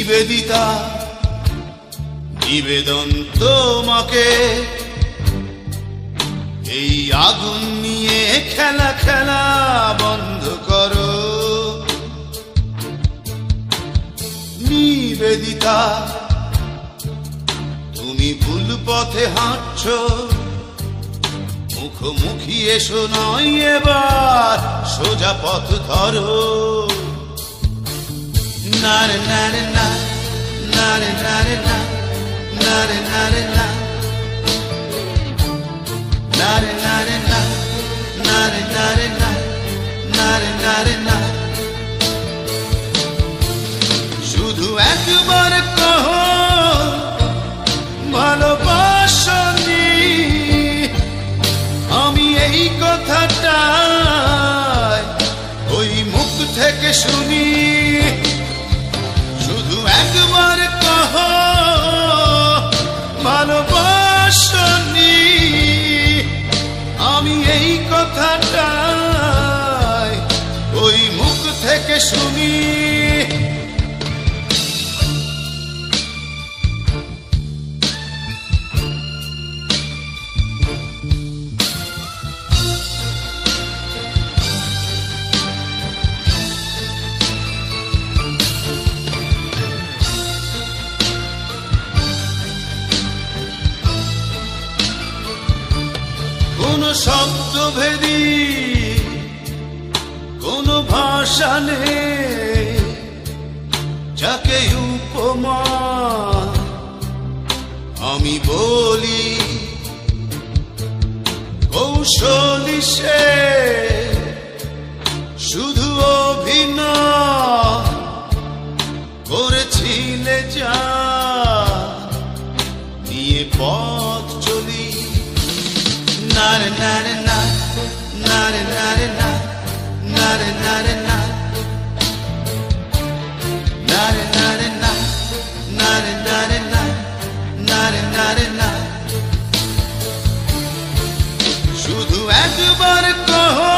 নিবেদিতা নিবেদন তোমাকে, এই আগুন নিয়ে খেলা খেলা বন্ধ করো। নিবেদিতা তুমি ভুল পথে হাঁটছো, মুখোমুখি এসো নয় এবার সোজা পথ ধরো। নারে নারে না, নারে নারে না, নারে নারে না, নারে নারে না, নারে নারে না, নারে নারে না। শুধু একবার কহো ভালোবাসনি, আমি এই কথাটা ওই মুখ থেকে শুনি। শুধু একবার কহো ভালোবাসনি, আমি এই কথাটা ওই মুখ থেকে শুনি। কোন শব্দভেদী কোন ভাষা নেই, যাকে উপমা আমি বলি। কৌশলী সে শুধু অভিনয় করেছিলে, যা নিয়ে পথ চলি। নারে নারে না, নারে নারে না, নারে নারে না, নারে নারে না, নারে নারে না, নারে নারে না। শুধু একবার কহো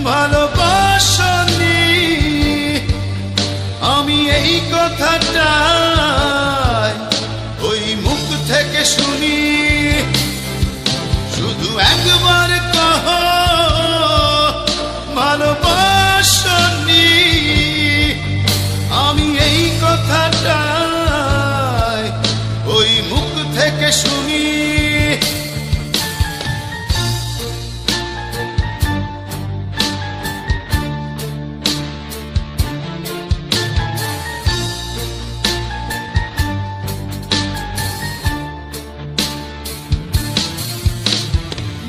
ভালোবাসনি, আমি এই কথাটা ওই মুখ থেকে শুনি। শুধু একবার কহো ভালোবাসনি, আমি এই কথাটা ওই মুখ থেকে শুনি।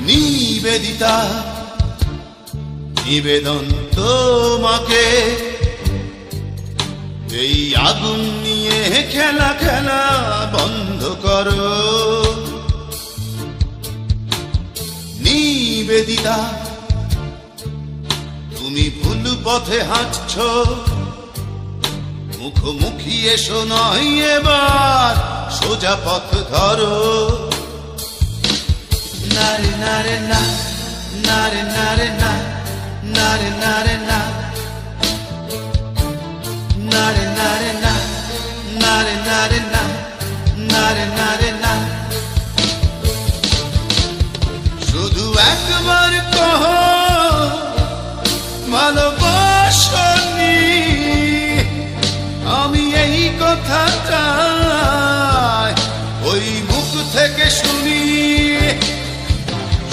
নিবেদিতা নিবেদন তোমাকে, এই আগুন নিয়ে খেলা খেলা বন্ধ করো। নিবেদিতা তুমি ভুল পথে হাঁটছো, মুখোমুখি এসো নয় এবার সোজা পথ ধরো। নারে নারে না, নারে নারে না, নারে নারে না, নারে নারে না, নারে নারে না, নারে নারে না। শুধু একবার কহো ভালোবাসনি, আমি এই কথাটা ওই মুখ থেকে শুনি।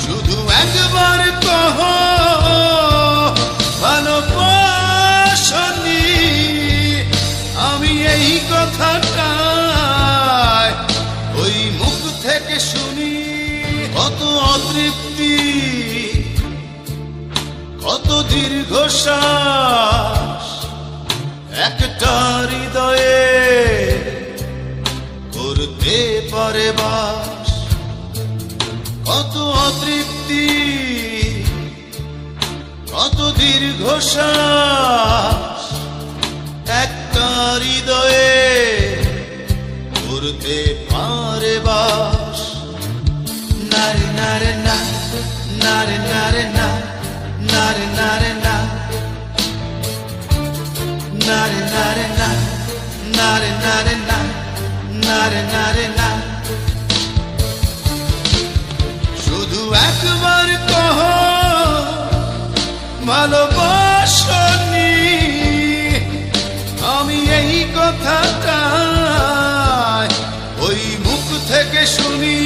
শুধু একবার কহো ভালোবাসনি, আমি এই কথাটা ওই মুখ থেকে শুনি। কত অতৃপ্তি, কত দীর্ঘশ্বাস একটা হৃদয়ে করতে পারে বাস। কত অতৃপ্তি, কত দীর্ঘশ্বাস একটা হৃদয়ে করতে পারে বাস। নারে নারে না, নারে নারে না, নারে নারে না, নারে নারে না। না রে না রে না, না রে না রে না। শুধু একবার কহ ভালোবাসনি, আমি এই কথাটা ওই মুখ থেকে শুনি।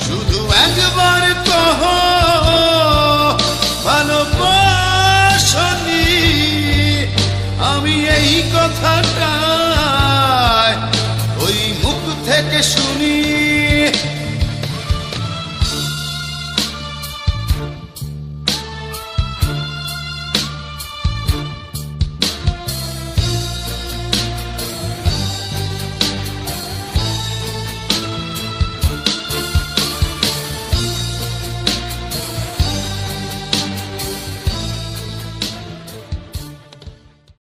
শুধু একবার কহ ভালোবাসনি, আমি এই কথাটা